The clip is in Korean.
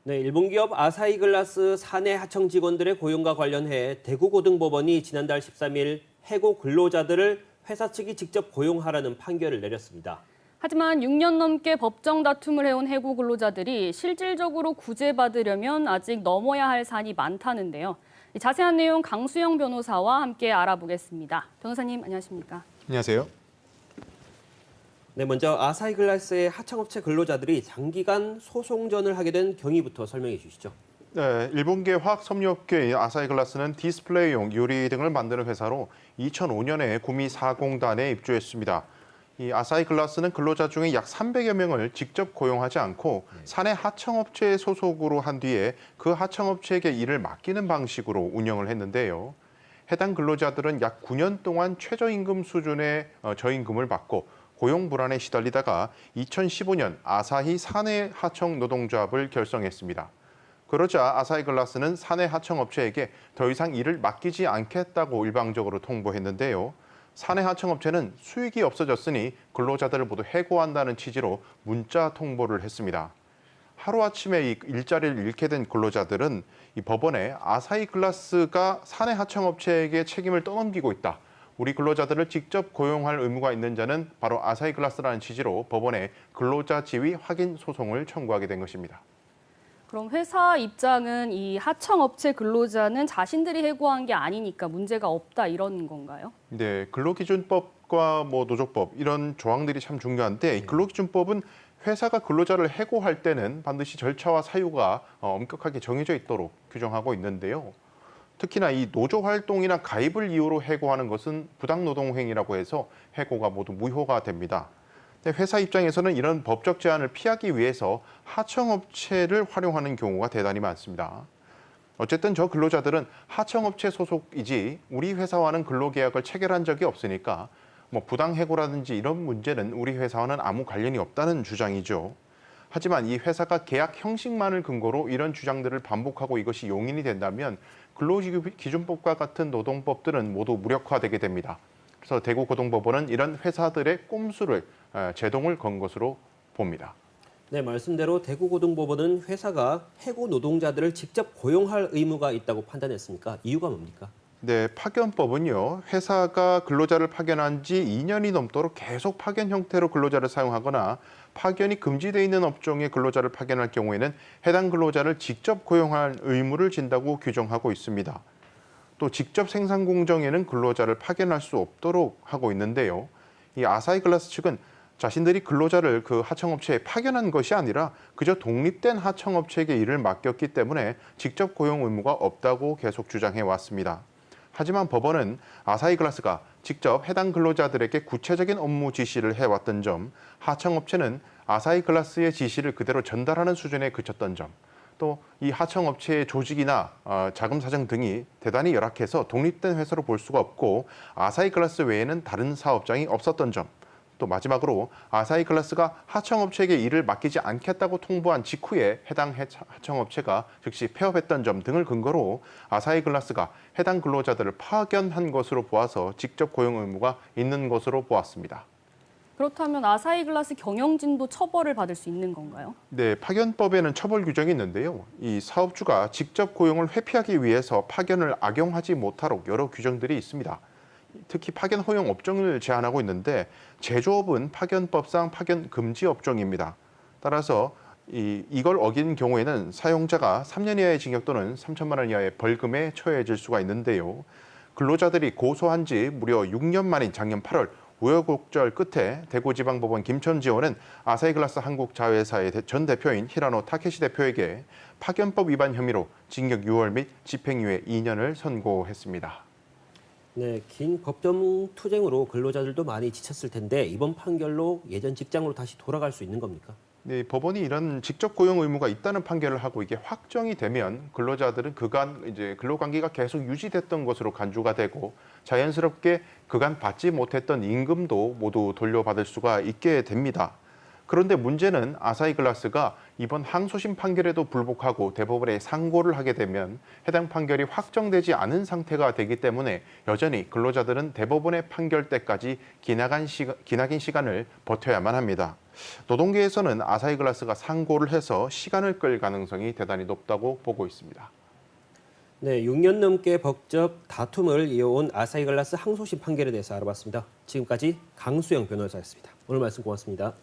네, 일본 기업 아사히글라스 사내 하청 직원들의 고용과 관련해 대구고등법원이 지난달 13일 해고 근로자들을 회사 측이 직접 고용하라는 판결을 내렸습니다. 하지만 6년 넘게 법정 다툼을 해온 해고 근로자들이 실질적으로 구제받으려면 아직 넘어야 할 산이 많다는데요. 자세한 내용 강수영 변호사와 함께 알아보겠습니다. 변호사님, 안녕하십니까? 안녕하세요. 네, 먼저 아사히글라스의 하청업체 근로자들이 장기간 소송전을 하게 된 경위부터 설명해 주시죠. 네, 일본계 화학섬유업계인 아사히글라스는 디스플레이용 유리 등을 만드는 회사로 2005년에 구미 4공단에 입주했습니다. 이 아사히글라스는 근로자 중에 약 300여 명을 직접 고용하지 않고 사내 하청업체에 소속으로 한 뒤에 그 하청업체에게 일을 맡기는 방식으로 운영을 했는데요. 해당 근로자들은 약 9년 동안 최저임금 수준의 저임금을 받고 고용 불안에 시달리다가 2015년 아사히 사내 하청 노동조합을 결성했습니다. 그러자 아사히글라스는 사내 하청업체에게 더 이상 일을 맡기지 않겠다고 일방적으로 통보했는데요. 사내 하청업체는 수익이 없어졌으니 근로자들을 모두 해고한다는 취지로 문자 통보를 했습니다. 하루아침에 이 일자리를 잃게 된 근로자들은 이 법원에 아사히글라스가 사내 하청업체에게 책임을 떠넘기고 있다. 우리 근로자들을 직접 고용할 의무가 있는 자는 바로 아사히글라스라는 취지로 법원에 근로자 지위 확인 소송을 청구하게 된 것입니다. 그럼 회사 입장은 이 하청업체 근로자는 자신들이 해고한 게 아니니까 문제가 없다 이런 건가요? 네, 근로기준법과 노조법 이런 조항들이 참 중요한데 이 근로기준법은 회사가 근로자를 해고할 때는 반드시 절차와 사유가 엄격하게 정해져 있도록 규정하고 있는데요. 특히나 이 노조 활동이나 가입을 이유로 해고하는 것은 부당노동행위라고 해서 해고가 모두 무효가 됩니다. 회사 입장에서는 이런 법적 제한을 피하기 위해서 하청업체를 활용하는 경우가 대단히 많습니다. 어쨌든 저 근로자들은 하청업체 소속이지 우리 회사와는 근로계약을 체결한 적이 없으니까 부당해고라든지 이런 문제는 우리 회사와는 아무 관련이 없다는 주장이죠. 하지만 이 회사가 계약 형식만을 근거로 이런 주장들을 반복하고 이것이 용인이 된다면 근로기준법과 같은 노동법들은 모두 무력화되게 됩니다. 그래서 대구고등법원은 이런 회사들의 꼼수를 제동을 건 것으로 봅니다. 네, 말씀대로 대구고등법원은 회사가 해고 노동자들을 직접 고용할 의무가 있다고 판단했으니까 이유가 뭡니까? 네, 파견법은요. 회사가 근로자를 파견한 지 2년이 넘도록 계속 파견 형태로 근로자를 사용하거나 파견이 금지되어 있는 업종에 근로자를 파견할 경우에는 해당 근로자를 직접 고용할 의무를 진다고 규정하고 있습니다. 또 직접 생산 공정에는 근로자를 파견할 수 없도록 하고 있는데요. 이 아사히글라스 측은 자신들이 근로자를 그 하청업체에 파견한 것이 아니라 그저 독립된 하청업체에게 일을 맡겼기 때문에 직접 고용 의무가 없다고 계속 주장해 왔습니다. 하지만 법원은 아사히글라스가 직접 해당 근로자들에게 구체적인 업무 지시를 해왔던 점, 하청업체는 아사히글라스의 지시를 그대로 전달하는 수준에 그쳤던 점, 또 이 하청업체의 조직이나 자금 사정 등이 대단히 열악해서 독립된 회사로 볼 수가 없고 아사히글라스 외에는 다른 사업장이 없었던 점, 또 마지막으로 아사히글라스가 하청업체에게 일을 맡기지 않겠다고 통보한 직후에 해당 하청업체가 즉시 폐업했던 점 등을 근거로 아사히글라스가 해당 근로자들을 파견한 것으로 보아서 직접 고용 의무가 있는 것으로 보았습니다. 그렇다면 아사히글라스 경영진도 처벌을 받을 수 있는 건가요? 네, 파견법에는 처벌 규정이 있는데요. 이 사업주가 직접 고용을 회피하기 위해서 파견을 악용하지 못하도록 여러 규정들이 있습니다. 특히 파견 허용 업종을 제한하고 있는데 제조업은 파견법상 파견 금지 업종입니다. 따라서 이걸 어긴 경우에는 사용자가 3년 이하의 징역 또는 3천만 원 이하의 벌금에 처해질 수가 있는데요. 근로자들이 고소한 지 무려 6년 만인 작년 8월 우여곡절 끝에 대구지방법원 김천지원은 아사히글라스 한국자회사의 전 대표인 히라노 타케시 대표에게 파견법 위반 혐의로 징역 6월 및 집행유예 2년을 선고했습니다. 네, 긴 법정 투쟁으로 근로자들도 많이 지쳤을 텐데 이번 판결로 예전 직장으로 다시 돌아갈 수 있는 겁니까? 네, 법원이 이런 직접 고용 의무가 있다는 판결을 하고 이게 확정이 되면 근로자들은 그간 이제 근로관계가 계속 유지됐던 것으로 간주가 되고 자연스럽게 그간 받지 못했던 임금도 모두 돌려받을 수가 있게 됩니다. 그런데 문제는 아사히글라스가 이번 항소심 판결에도 불복하고 대법원에 상고를 하게 되면 해당 판결이 확정되지 않은 상태가 되기 때문에 여전히 근로자들은 대법원의 판결 때까지 기나긴 시간을 버텨야만 합니다. 노동계에서는 아사히글라스가 상고를 해서 시간을 끌 가능성이 대단히 높다고 보고 있습니다. 네, 6년 넘게 법적 다툼을 이어온 아사히글라스 항소심 판결에 대해서 알아봤습니다. 지금까지 강수영 변호사였습니다. 오늘 말씀 고맙습니다.